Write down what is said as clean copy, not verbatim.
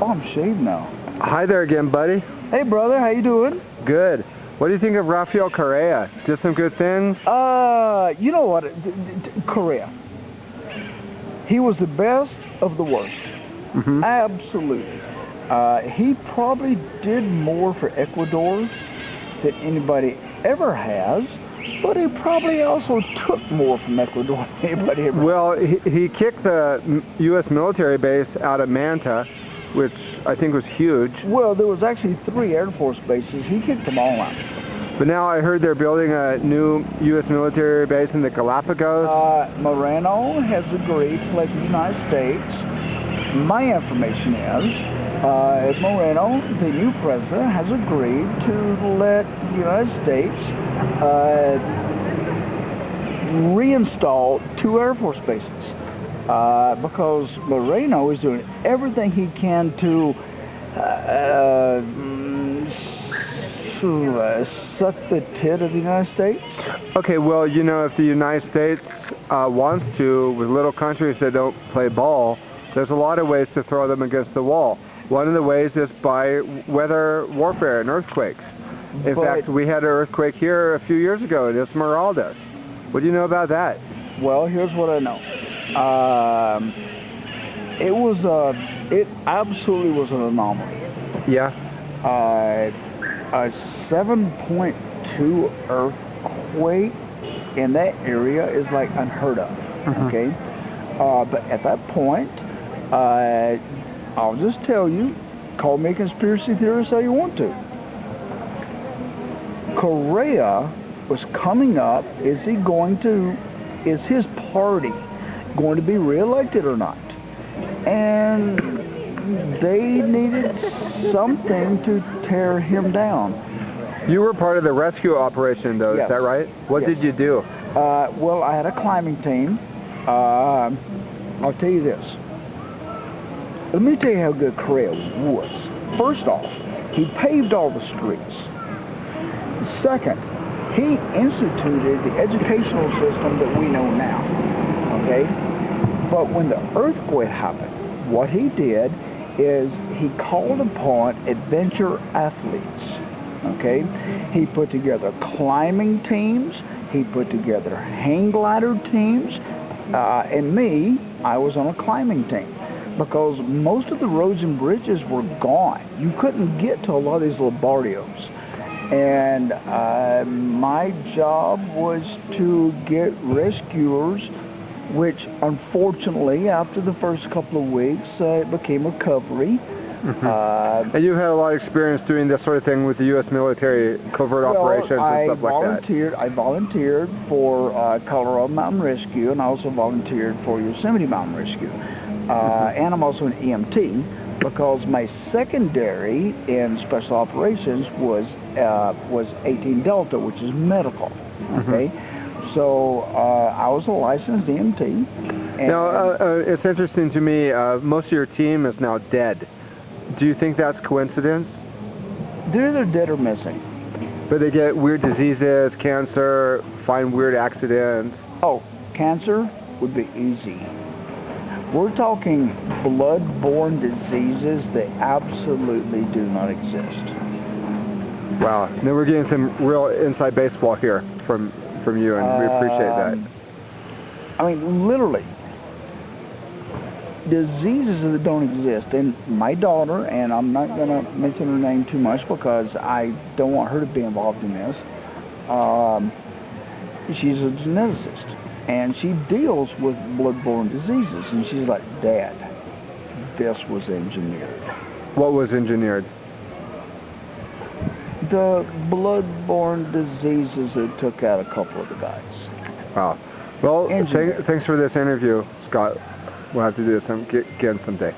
I'm shaved now. Hi there again, buddy. Hey, brother, how you doing? Good. What do you think of Rafael Correa? Did some good things? You know what? Correa. He was the best of the worst. Mm-hmm. Absolutely. He probably did more for Ecuador than anybody ever has, but he probably also took more from Ecuador than anybody ever has. Well, he kicked the U.S. military base out of Manta, which I think was huge. Well, there was actually 3 Air Force bases. He kicked them all out. But now I heard they're building a new U.S. military base in the Galapagos. Moreno has agreed to let the United States. My information is Moreno, the new president, has agreed to let the United States reinstall 2 Air Force bases because Moreno is doing everything he can to suck the tit of the United States. Okay, well, you know, if the United States wants to, with little countries that don't play ball, there's a lot of ways to throw them against the wall. One of the ways is by weather warfare and earthquakes. In fact, we had an earthquake here a few years ago in Esmeraldas. What do you know about that? Well, here's what I know. It absolutely was an anomaly. Yeah. A 7.2 earthquake in that area is like unheard of. Mm-hmm. Okay, but at that point, I'll just tell you, call me a conspiracy theorist all you want to. Correa was coming up. Is his party going to be reelected or not? And they needed something to tear him down. You were part of the rescue operation, though, Yes. Is that right? What Yes. did you do? Well, I had a climbing team. I'll tell you this. Let me tell you how good Correa was. First off, he paved all the streets. Second, he instituted the educational system that we know now. Okay? But when the earthquake happened, what he did is he called upon adventure athletes. Okay? He put together climbing teams. He put together hang glider teams. And me, I was on a climbing team. Because most of the roads and bridges were gone. You couldn't get to a lot of these little barrios. And my job was to get rescuers, which unfortunately, after the first couple of weeks, it became recovery. Mm-hmm. And you had a lot of experience doing this sort of thing with the U.S. military covert operations and stuff like that. I volunteered for Colorado Mountain Rescue, and I also volunteered for Yosemite Mountain Rescue. And I'm also an EMT because my secondary in special operations was 18 Delta, which is medical. Okay, so I was a licensed EMT. Now, it's interesting to me. Most of your team is now dead. Do you think that's coincidence? They're either dead or missing. But they get weird diseases, cancer, find weird accidents. Oh, cancer would be easy. We're talking blood-borne diseases that absolutely do not exist. Wow. Now we're getting some real inside baseball here from you, and we appreciate that. I mean, literally, diseases that don't exist. And my daughter, and I'm not going to mention her name too much because I don't want her to be involved in this, she's a geneticist. And she deals with blood-borne diseases. And she's like, Dad, this was engineered. What was engineered? The blood-borne diseases that took out a couple of the guys. Wow. Well, thanks for this interview, Scott. We'll have to do this again someday.